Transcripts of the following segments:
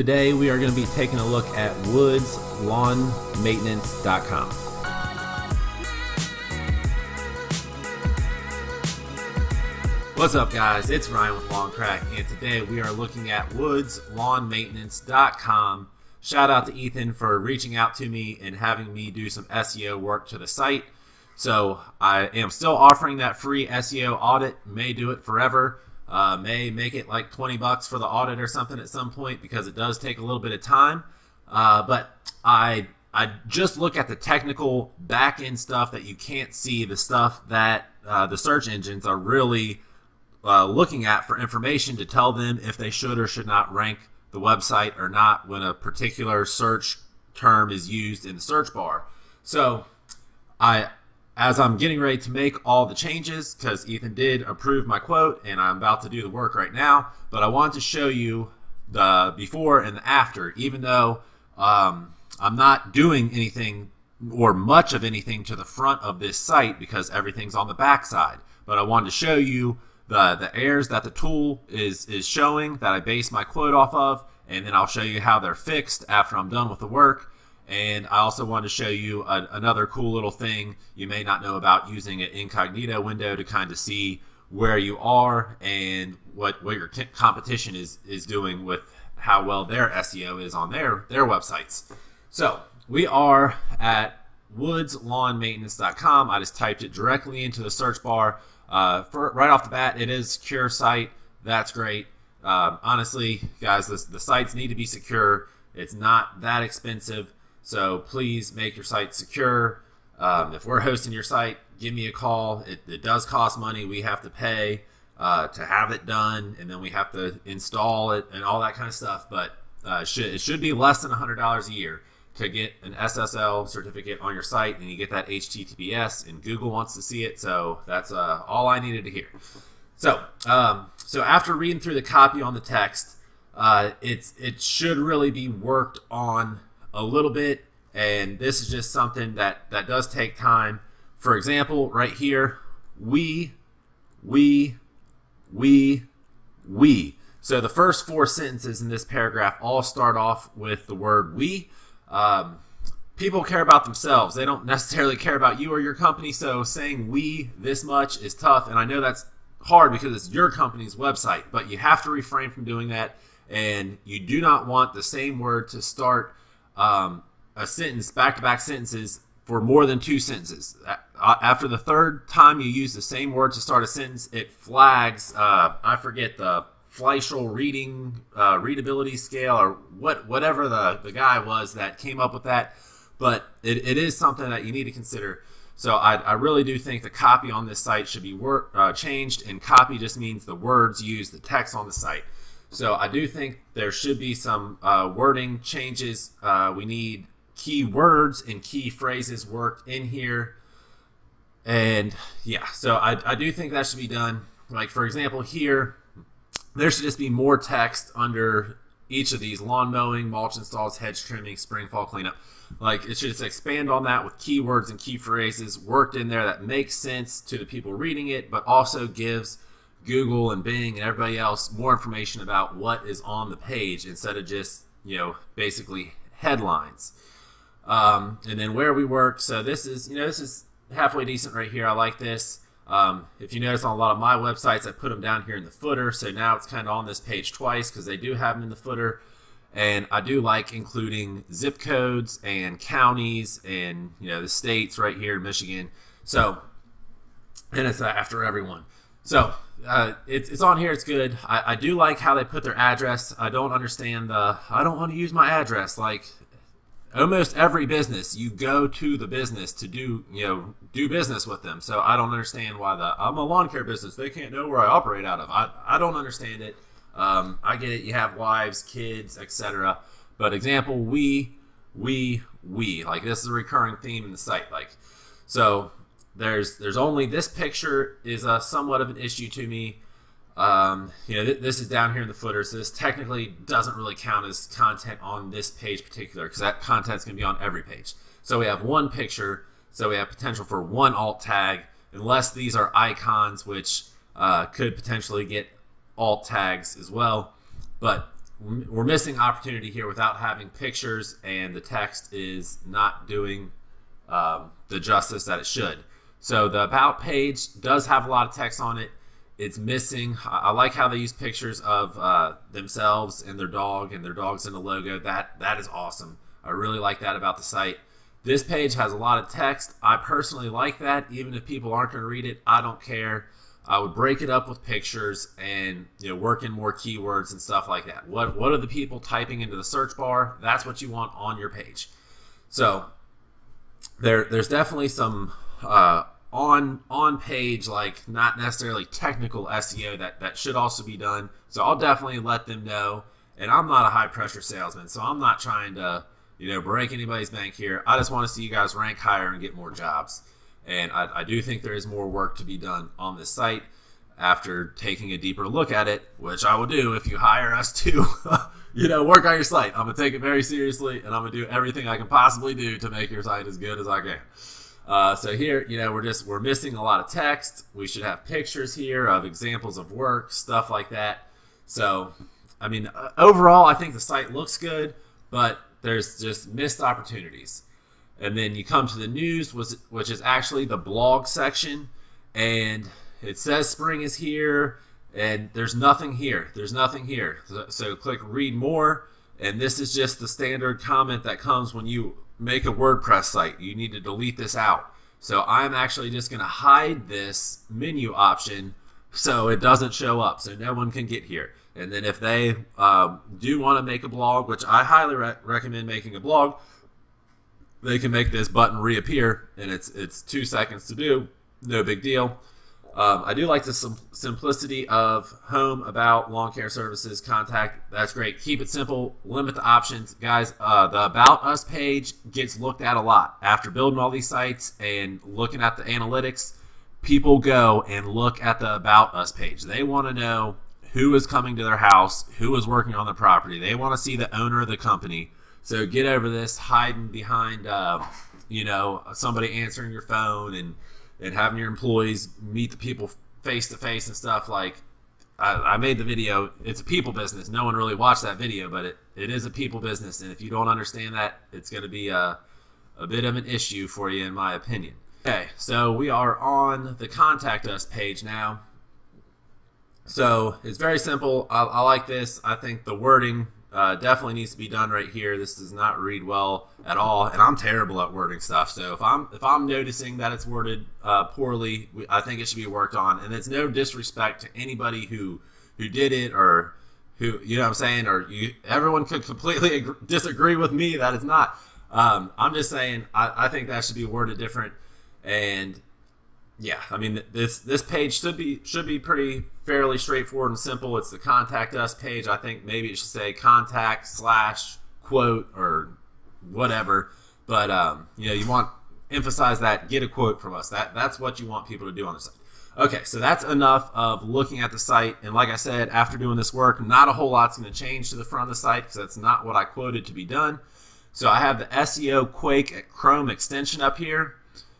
Today we are going to be taking a look at woodslawnmaintenance.com. What's up guys, it's Ryan with Lawn Crack, and today we are looking at woodslawnmaintenance.com. Shout out to Ethan for reaching out to me and having me do some SEO work to the site. So I am still offering that free SEO audit, may do it forever. May make it like 20 bucks for the audit or something at some point because it does take a little bit of time. But I just look at the technical back-end stuff that you can't see, the stuff that the search engines are really looking at for information to tell them if they should or should not rank the website or not when a particular search term is used in the search bar. So as I'm getting ready to make all the changes, because Ethan did approve my quote and I'm about to do the work right now, but I wanted to show you the before and the after, even though I'm not doing anything or much of anything to the front of this site because everything's on the back side. But I wanted to show you the errors that the tool is showing that I base my quote off of, and then I'll show you how they're fixed after I'm done with the work. And I also wanted to show you another cool little thing you may not know about, using an incognito window to kind of see where you are and what your competition is doing with how well their SEO is on their websites. So we are at woodslawnmaintenance.com. I just typed it directly into the search bar. Right off the bat, it is a secure site. That's great. Honestly, guys, the sites need to be secure. It's not that expensive. So please make your site secure. If we're hosting your site, give me a call. It does cost money. We have to pay to have it done, and then we have to install it and all that kind of stuff. But it should be less than $100 a year to get an SSL certificate on your site, and you get that HTTPS, and Google wants to see it. So that's all I needed to hear. So after reading through the copy on the text, it should really be worked on a little bit, and this is just something that does take time. For example, right here, we. So the first 4 sentences in this paragraph all start off with the word we. People care about themselves. They don't necessarily care about you or your company, so saying we this much is tough, and I know that's hard because it's your company's website, but you have to refrain from doing that, and you do not want the same word to start a sentence, back-to-back sentences, for more than 2 sentences. After the third time you use the same word to start a sentence, it flags, I forget the Fleischl readability scale or whatever the guy was that came up with that, but it is something that you need to consider. So I really do think the copy on this site should be changed, and copy just means the words used, the text on the site. So I do think there should be some wording changes. We need key words and key phrases worked in here. And yeah, so I do think that should be done. Like for example here, there should just be more text under each of these: lawn mowing, mulch installs, hedge trimming, spring, fall cleanup. Like it should just expand on that with keywords and key phrases worked in there that makes sense to the people reading it, but also gives Google and Bing and everybody else more information about what is on the page instead of just, basically headlines. And then where we work. So this is halfway decent right here. I like this. If you notice on a lot of my websites, I put them down here in the footer. So now it's kind of on this page twice because they do have them in the footer. And I do like including zip codes and counties and, the states right here in Michigan. So, and it's after everyone. So it's on here. It's good. I do like how they put their address. I don't understand I don't want to use my address. Like almost every business, you go to the business to do business with them. So I don't understand why I'm a lawn care business, they can't know where I operate out of. I don't understand it. I get it. You have wives, kids, etc. But example, we, like this is a recurring theme in the site. Like, so there's only this picture is somewhat of an issue to me. This is down here in the footer, so this technically doesn't really count as content on this page particular, because that content's going to be on every page. So we have one picture, so we have potential for one alt tag, unless these are icons, which could potentially get alt tags as well. But we're missing opportunity here without having pictures, and the text is not doing the justice that it should. So the About page does have a lot of text on it. It's missing. I like how they use pictures of themselves and their dog, and their dog's in the logo. That is awesome. I really like that about the site. This page has a lot of text. I personally like that. Even if people aren't going to read it, I don't care. I would break it up with pictures and work in more keywords and stuff like that. What are the people typing into the search bar? That's what you want on your page. So there's definitely some on page, like not necessarily technical SEO that should also be done. So I'll definitely let them know. And I'm not a high pressure salesman, so I'm not trying to break anybody's bank here. I just want to see you guys rank higher and get more jobs. And I do think there is more work to be done on this site after taking a deeper look at it, which I will do if you hire us to work on your site. I'm going to take it very seriously, and I'm going to do everything I can possibly do to make your site as good as I can. So here, we're missing a lot of text. We should have pictures here of examples of work, stuff like that. So, I mean, overall, I think the site looks good, but there's just missed opportunities. And then you come to the news, which is actually the blog section, and it says spring is here, and there's nothing here. There's nothing here. So click read more, and this is just the standard comment that comes when you make a WordPress site. You need to delete this out. So I'm actually just going to hide this menu option so it doesn't show up, so no one can get here. And then if they do want to make a blog, which I highly recommend making a blog, they can make this button reappear, and it's 2 seconds to do. No big deal. I do like the simplicity of home, about, lawn care services, contact. That's great. Keep it simple. Limit the options. Guys, the About Us page gets looked at a lot. After building all these sites and looking at the analytics, people go and look at the About Us page. They want to know who is coming to their house, who is working on the property. They want to see the owner of the company. So get over this hiding behind, somebody answering your phone and having your employees meet the people face to face and stuff. Like, I made the video. It's a people business. No one really watched that video, but it is a people business. And if you don't understand that, it's going to be a bit of an issue for you, in my opinion. Okay, so we are on the Contact Us page now. So it's very simple. I like this. I think the wording definitely needs to be done right here. This does not read well at all, and I'm terrible at wording stuff. So if I'm noticing that it's worded poorly, I think it should be worked on. And it's no disrespect to anybody who did it, or who, what I'm saying, or everyone could completely disagree with me that it's not. I'm just saying I think that should be worded different. And yeah, I mean, this page should be pretty fairly straightforward and simple. It's the Contact Us page. I think maybe it should say contact/quote or whatever. But you want emphasize that, get a quote from us. That's what you want people to do on the site. Okay, so that's enough of looking at the site. And like I said, after doing this work, not a whole lot's going to change to the front of the site, because that's not what I quoted to be done. So I have the SEO Quake Chrome extension up here.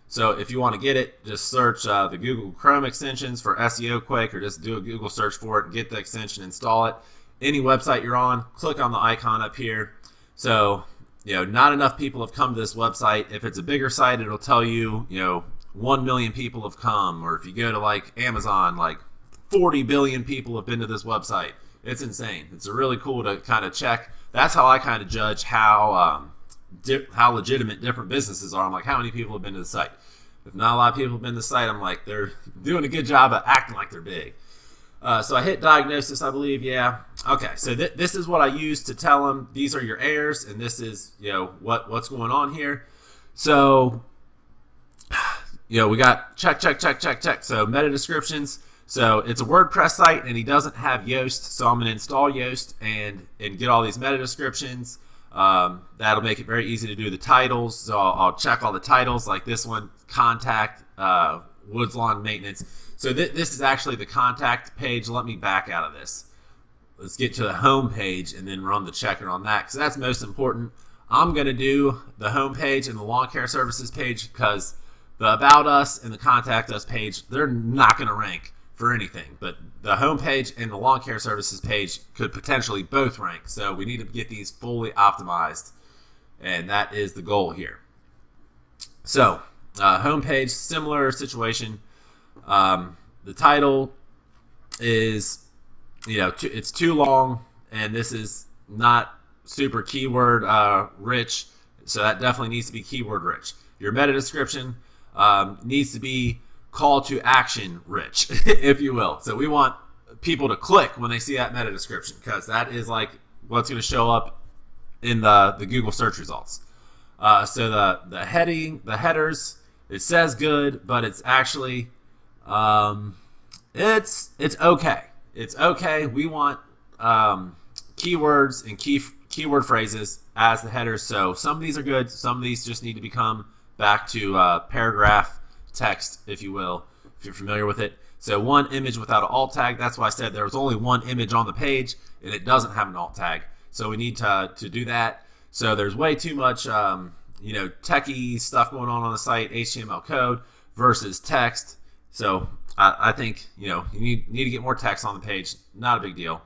So if you want to get it, just search the Google Chrome extensions for SEO Quake, or just do a Google search for it, get the extension, install it. Any website you're on, click on the icon up here. So, not enough people have come to this website. If it's a bigger site, it'll tell you, 1 million people have come. Or if you go to like Amazon, like 40 billion people have been to this website. It's insane. It's really cool to kind of check. That's how I kind of judge how legitimate different businesses are. I'm like, how many people have been to the site? If not a lot of people have been to the site, I'm like, they're doing a good job of acting like they're big. So I hit diagnosis, I believe. Yeah. Okay. So this is what I use to tell them these are your errors, and this is what's going on here. So we got check. So meta descriptions. So it's a WordPress site, and he doesn't have Yoast, so I'm going to install Yoast and get all these meta descriptions. That'll make it very easy to do the titles. So I'll check all the titles, like this one, contact, woods lawn maintenance. So this is actually the contact page. Let me back out of this. Let's get to the home page and then run the checker on that, because that's most important. I'm going to do the home page and the lawn care services page, because the About Us and the Contact Us page, they're not going to rank for anything. But the homepage and the lawn care services page could potentially both rank. So we need to get these fully optimized, and that is the goal here. So homepage, similar situation. The title is, it's too long, and this is not super keyword rich, so that definitely needs to be keyword rich. Your meta description needs to be call to action rich, if you will. So we want people to click when they see that meta description, because that is like what's going to show up in the Google search results. So the headers, it says good, but it's actually it's okay. It's okay. We want keywords and keyword phrases as the headers. So some of these are good. Some of these just need to become back to paragraph text, if you will, if you're familiar with it. So one image without an alt tag. That's why I said there was only one image on the page and it doesn't have an alt tag. So we need to do that. So there's way too much techie stuff going on the site, HTML code versus text. So I think you need to get more text on the page. Not a big deal.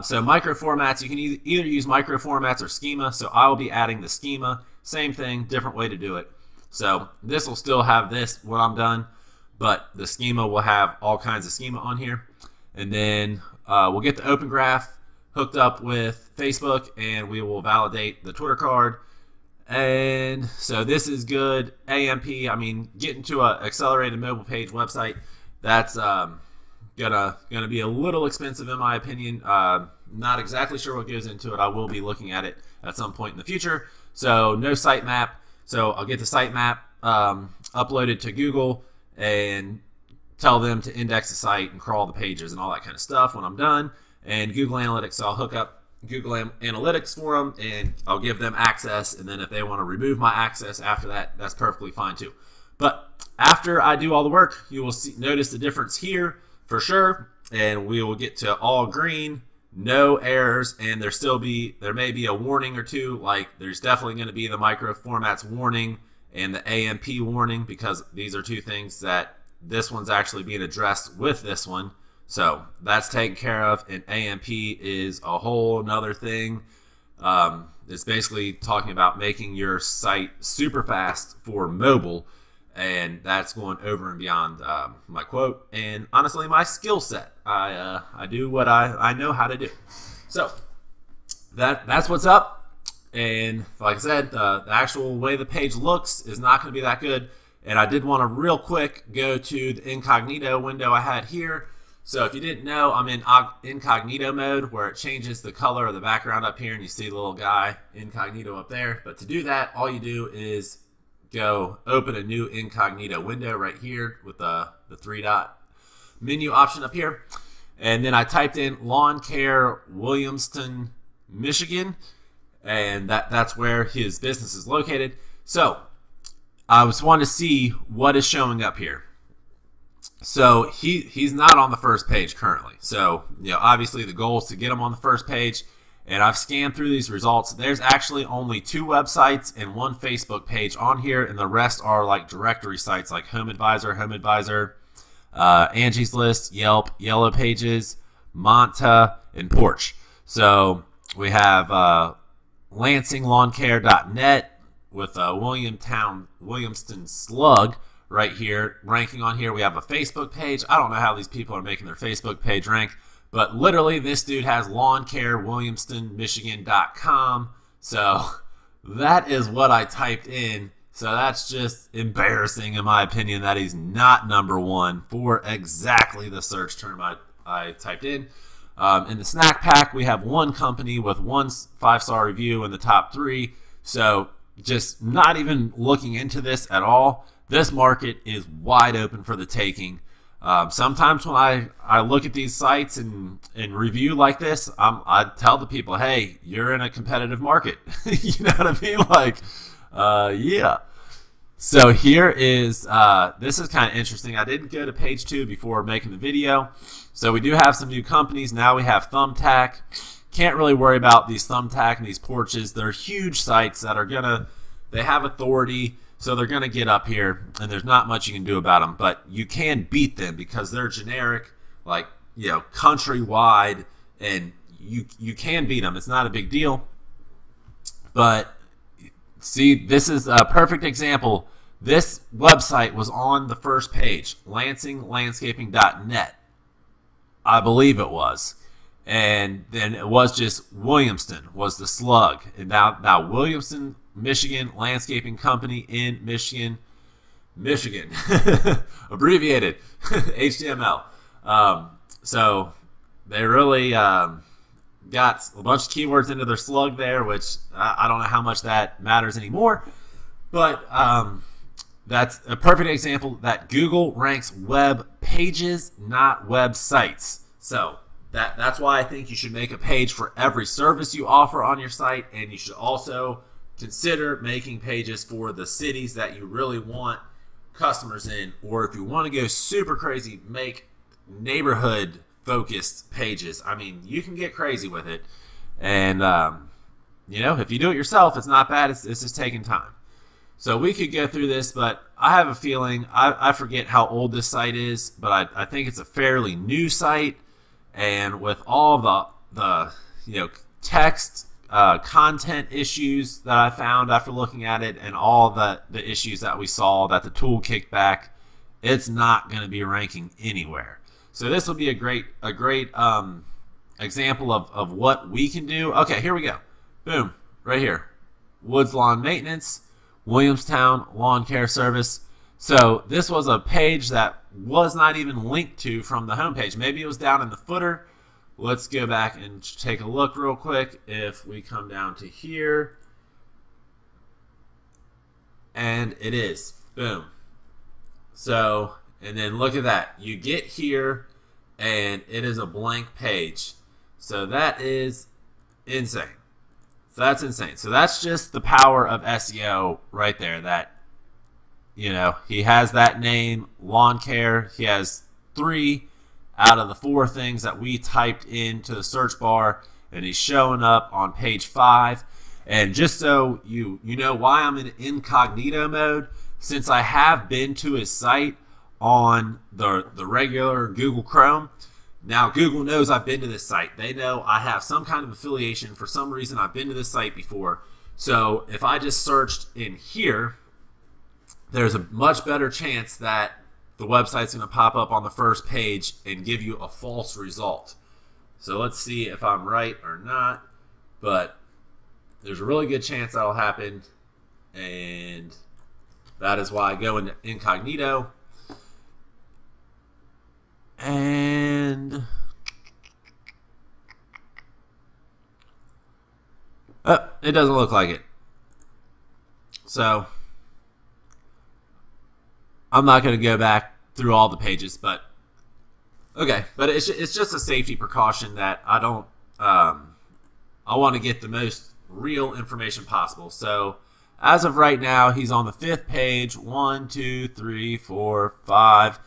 So micro formats, you can either use micro formats or schema. So I will be adding the schema. Same thing, different way to do it. So this will still have this when I'm done, but the schema will have all kinds of schema on here. And then we'll get the open graph hooked up with Facebook, and we will validate the Twitter card. And so this is good. AMP, I mean, getting to an accelerated mobile page website, that's gonna be a little expensive in my opinion. Not exactly sure what goes into it. I will be looking at it at some point in the future. So no sitemap. So I'll get the sitemap uploaded to Google and tell them to index the site and crawl the pages and all that kind of stuff when I'm done. And Google Analytics, so I'll hook up Google Analytics for them, and I'll give them access. And then if they want to remove my access after that, that's perfectly fine too. But after I do all the work, you will notice the difference here for sure. And we will get to all green, no errors, and there may be a warning or two. Like there's definitely going to be the micro formats warning and the AMP warning, because these are two things that this one's actually being addressed with this one. So that's taken care of, and AMP is a whole nother thing. It's basically talking about making your site super fast for mobile, and that's going over and beyond my quote and honestly my skill set. I do what I know how to do. So that's what's up. And like I said, the actual way the page looks is not going to be that good. And I did want to real quick go to the incognito window I had here. So if you didn't know, I'm in incognito mode, where it changes the color of the background up here, and you see the little guy incognito up there. But to do that, all you do is go open a new incognito window right here with the 3-dot menu option up here. And then I typed in lawn care, Williamston, Michigan, and that's where his business is located. So I just wanted to see what is showing up here. So he's not on the first page currently. So obviously the goal is to get him on the first page. And I've scanned through these results. There's actually only 2 websites and 1 Facebook page on here, and the rest are like directory sites like Home Advisor, Angie's List, Yelp, Yellow Pages, Monta, and Porch. So we have LansingLawnCare.net with Williamston Slug right here ranking on here. We have a Facebook page. I don't know how these people are making their Facebook page rank, but literally this dude has lawncarewilliamstonmichigan.com. So that is what I typed in. So that's just embarrassing in my opinion that he's not #1 for exactly the search term I typed in. In the snack pack, we have 1 company with 1 5-star review in the top 3. So just not even looking into this at all. This market is wide open for the taking. Sometimes when I look at these sites and review like this, I tell the people, hey, you're in a competitive market. You know what I mean? Like, yeah. So here is, this is kind of interesting. I didn't go to page 2 before making the video. So we do have some new companies. Now we have Thumbtack. Can't really worry about these Thumbtack and these Porches. They're huge sites that are they have authority. So they're going to get up here, and there's not much you can do about them. But you can beat them because they're generic, like, you know, countrywide, and you can beat them. It's not a big deal. But see, this is a perfect example. This website was on the first page, lansinglandscaping.net. I believe it was. And then it was just Williamston was the slug. And now Williamston, Michigan Landscaping Company in Michigan. Abbreviated. HTML. So they really got a bunch of keywords into their slug there, which I don't know how much that matters anymore. But that's a perfect example that Google ranks web pages, not websites. So that's why I think you should make a page for every service you offer on your site, and you should also consider making pages for the cities that you really want customers in, or if you want to go super crazy, make neighborhood focused pages. I mean, you can get crazy with it, and you know, if you do it yourself, it's not bad. It's just taking time. So we could go through this, but I have a feeling, I forget how old this site is, but I think it's a fairly new site. And with all the you know, text content issues that I found after looking at it, and all the issues that we saw that the tool kicked back, it's not going to be ranking anywhere. So this will be a great example of what we can do. Okay, here we go. Boom, right here. Woods Lawn Maintenance, Williamstown Lawn Care Service. So this was a page that was not even linked to from the homepage. Maybe it was down in the footer. Let's go back and take a look real quick. If we come down to here, and it is. Boom. So, and then look at that. You get here, and it is a blank page. So that is insane. So that's insane. So that's just the power of SEO right there. That, you know, he has that name, lawn care. He has 3 out of the 4 things that we typed into the search bar, and he's showing up on page 5. And just so you know why I'm in incognito mode, since I have been to his site on the regular Google Chrome, now Google knows I've been to this site. They know I have some kind of affiliation. For some reason, I've been to this site before. So if I just searched in here, there's a much better chance that the website's going to pop up on the first page and give you a false result. So let's see if I'm right or not. But there's a really good chance that'll happen. And that is why I go into incognito. And it doesn't look like it. So I'm not going to go back through all the pages, but okay. But it's just a safety precaution that I don't. I want to get the most real information possible. So as of right now, he's on the 5th page. 1, 2, 3, 4, 5.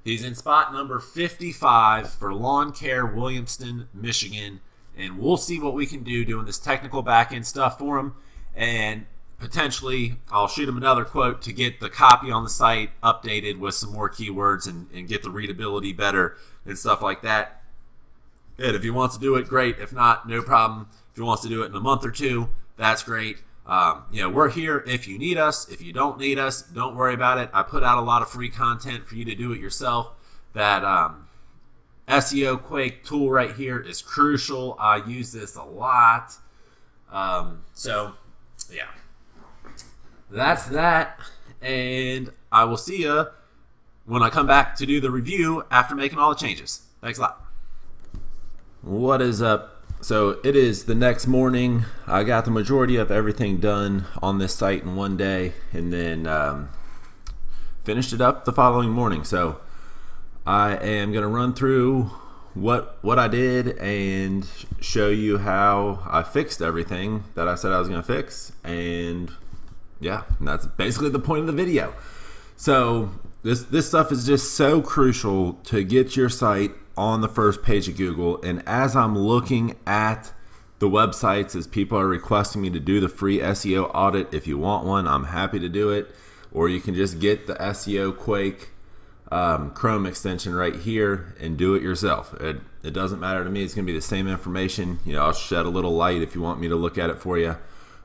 He's in spot number 55 for Lawn Care, Williamston, Michigan. And we'll see what we can do doing this technical back-end stuff for him. And potentially, I'll shoot him another quote to get the copy on the site updated with some more keywords and get the readability better and stuff like that. And if he wants to do it, great. If not, no problem. If he wants to do it in a month or 2, that's great. You know, we're here if you need us. If you don't need us, don't worry about it. I put out a lot of free content for you to do it yourself. That SEO Quake tool right here is crucial. I use this a lot. So, yeah. That's that. And I will see you when I come back to do the review after making all the changes. Thanks a lot. What is up? So it is the next morning. I got the majority of everything done on this site in one day, and then finished it up the following morning. So I am going to run through what I did and show you how I fixed everything that I said I was going to fix. And yeah, that's basically the point of the video. So this stuff is just so crucial to get your site on the first page of Google. And as I'm looking at the websites is people are requesting me to do the free SEO audit. If you want one, I'm happy to do it. Or you can just get the SEO Quake Chrome extension right here and do it yourself. It doesn't matter to me. It's going to be the same information. You know, I'll shed a little light if you want me to look at it for you.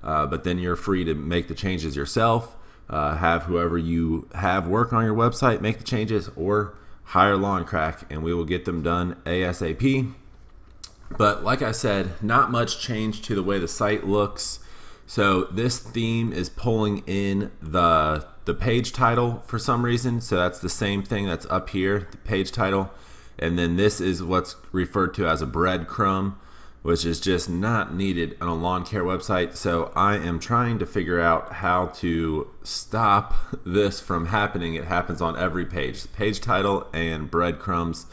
But then you're free to make the changes yourself. Have whoever you have work on your website make the changes, or hire Lawn Crack and we will get them done ASAP. But like I said, not much change to the way the site looks. So this theme is pulling in the page title for some reason. So that's the same thing that's up here, the page title. And then this is what's referred to as a breadcrumb, which is just not needed on a lawn care website. So I am trying to figure out how to stop this from happening. It happens on every page. Page title and breadcrumbs.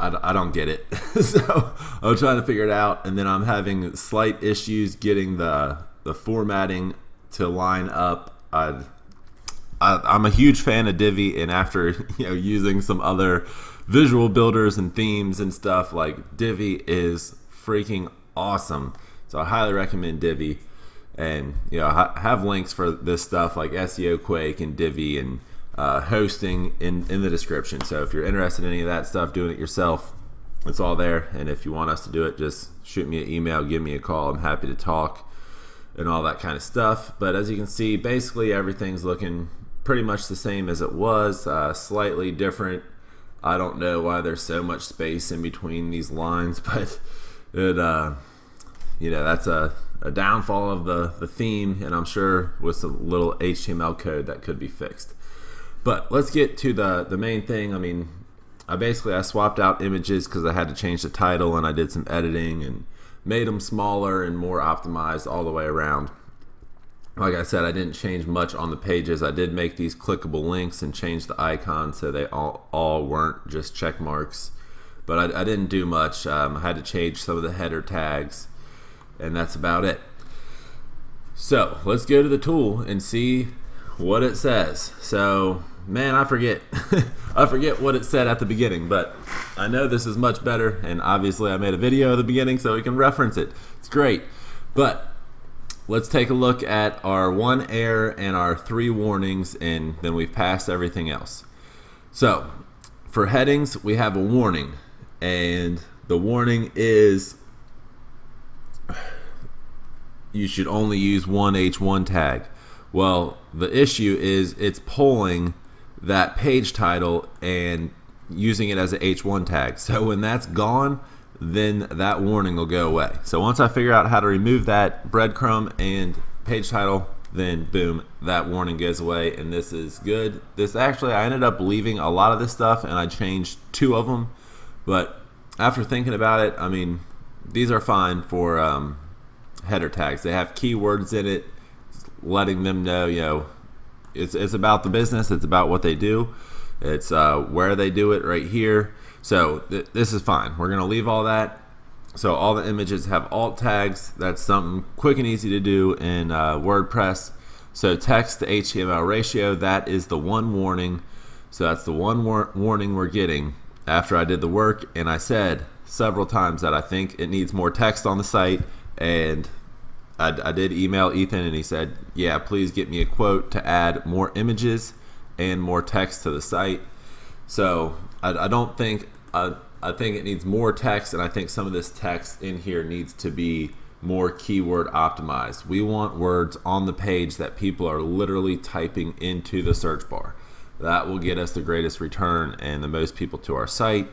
I don't get it. So I'm trying to figure it out, and then I'm having slight issues getting the formatting to line up. I'm a huge fan of Divi, and after using some other visual builders and themes and stuff, like Divi is freaking awesome. So I highly recommend Divi, and have links for this stuff like SEO Quake and Divi and hosting in the description. So if you're interested in any of that stuff, doing it yourself, it's all there. And if you want us to do it, just shoot me an email, give me a call. I'm happy to talk and all that kind of stuff. But as you can see, basically everything's looking pretty much the same as it was, slightly different. I don't know why there's so much space in between these lines, but it that's a downfall of the theme, and I'm sure with some little HTML code that could be fixed. But let's get to the main thing. I mean, I swapped out images because I had to change the title, and I did some editing and made them smaller and more optimized all the way around. Like I said, I didn't change much on the pages. I did make these clickable links and change the icons so they all weren't just check marks. But I didn't do much. I had to change some of the header tags, and that's about it. So let's go to the tool and see what it says. So, man, I forget. I forget what it said at the beginning, but I know this is much better, and obviously I made a video at the beginning so we can reference it. It's great. But let's take a look at our one error and our 3 warnings, and then we've passed everything else. So for headings, we have a warning, and the warning is you should only use one H1 tag. Well, the issue is it's pulling that page title and using it as an H1 tag. So when that's gone, then that warning will go away. So once I figure out how to remove that breadcrumb and page title, then boom, that warning goes away, and this is good. This actually, I ended up leaving a lot of this stuff, and I changed 2 of them. But after thinking about it, I mean, these are fine for header tags. They have keywords in it, letting them know, it's about the business, it's about what they do, it's where they do it right here. So this is fine. We're gonna leave all that. So all the images have alt tags. That's something quick and easy to do in WordPress. So text to HTML ratio, that is the one warning. So that's the one warning we're getting after I did the work, and I said several times that I think it needs more text on the site, and I did email Ethan, and he said, yeah, please get me a quote to add more images and more text to the site. So I don't think, I think it needs more text, and I think some of this text in here needs to be more keyword optimized. We want words on the page that people are literally typing into the search bar. That will get us the greatest return and the most people to our site.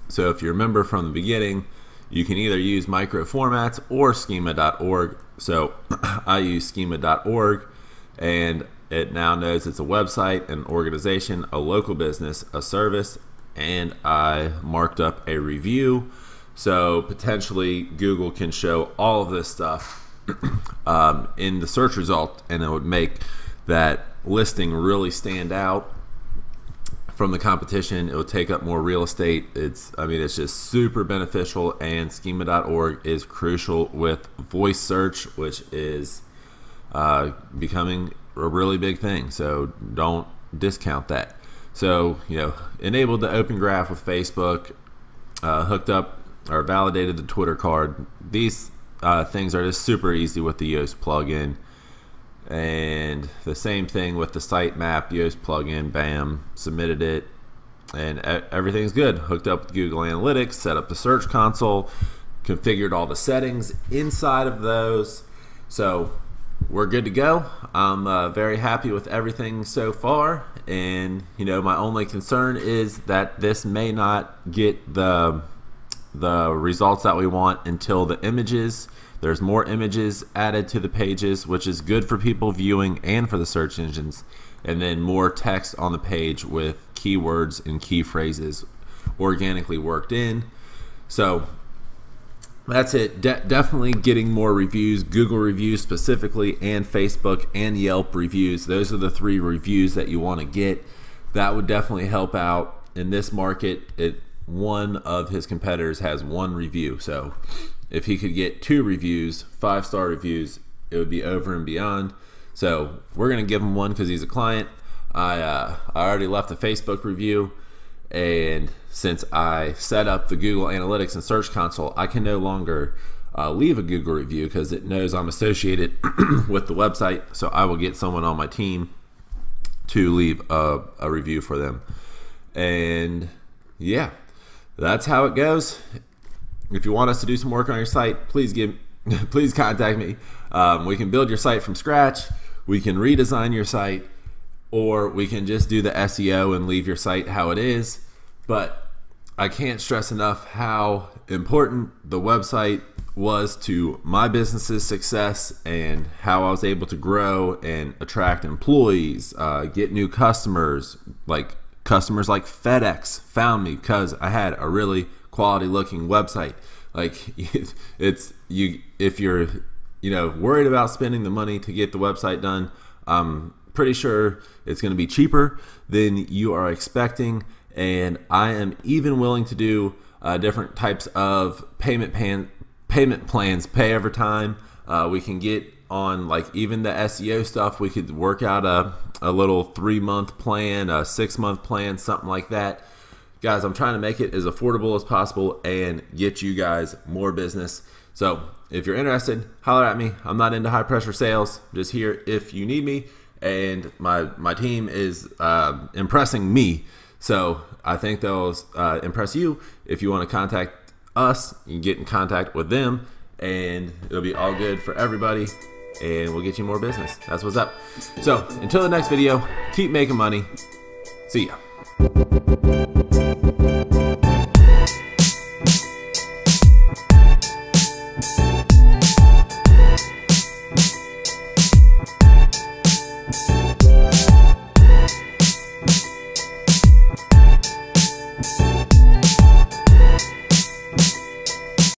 So if you remember from the beginning, you can either use micro formats or schema.org. So I use schema.org, and it now knows it's a website, an organization, a local business, a service, and I marked up a review. So potentially Google can show all of this stuff in the search result, and it would make that listing really stand out from the competition. It will take up more real estate. It's just super beneficial, and schema.org is crucial with voice search, which is becoming a really big thing. So don't discount that. So enabled the Open Graph with Facebook, hooked up or validated the Twitter card. These things are just super easy with the Yoast plugin. And the same thing with the sitemap Yoast plugin. Bam, submitted it, and everything's good. Hooked up with Google Analytics, set up the Search Console, configured all the settings inside of those. So we're good to go. I'm very happy with everything so far, and my only concern is that this may not get the results that we want until the images. There's more images added to the pages, which is good for people viewing and for the search engines, and then more text on the page with keywords and key phrases organically worked in. So that's it. Definitely getting more reviews, Google reviews specifically, and Facebook and Yelp reviews. Those are the 3 reviews that you want to get. That would definitely help out in this market. One of his competitors has 1 review, so if he could get 2 reviews, 5-star reviews, it would be over and beyond. So we're gonna give him 1 because he's a client. I already left a Facebook review, and since I set up the Google Analytics and Search Console, I can no longer leave a Google review because it knows I'm associated with the website. So I will get someone on my team to leave a review for them. And yeah, that's how it goes. If you want us to do some work on your site, please contact me. We can build your site from scratch. We can redesign your site, or we can just do the SEO and leave your site how it is. But I can't stress enough how important the website was to my business's success and how I was able to grow and attract employees, get new customers. Like customers like FedEx found me because I had a really quality looking website. Like if you're worried about spending the money to get the website done, I'm pretty sure it's going to be cheaper than you are expecting. And I am even willing to do different types of payment plans, pay over time. We can get on like even the SEO stuff. We could work out a little 3-month plan, a 6-month plan, something like that. Guys, I'm trying to make it as affordable as possible and get you guys more business. So if you're interested, holler at me. I'm not into high pressure sales, just here if you need me. And my team is impressing me. So I think they'll impress you. If you want to contact us, you can get in contact with them, and it'll be all good for everybody, and we'll get you more business. That's what's up. So until the next video, keep making money. See ya.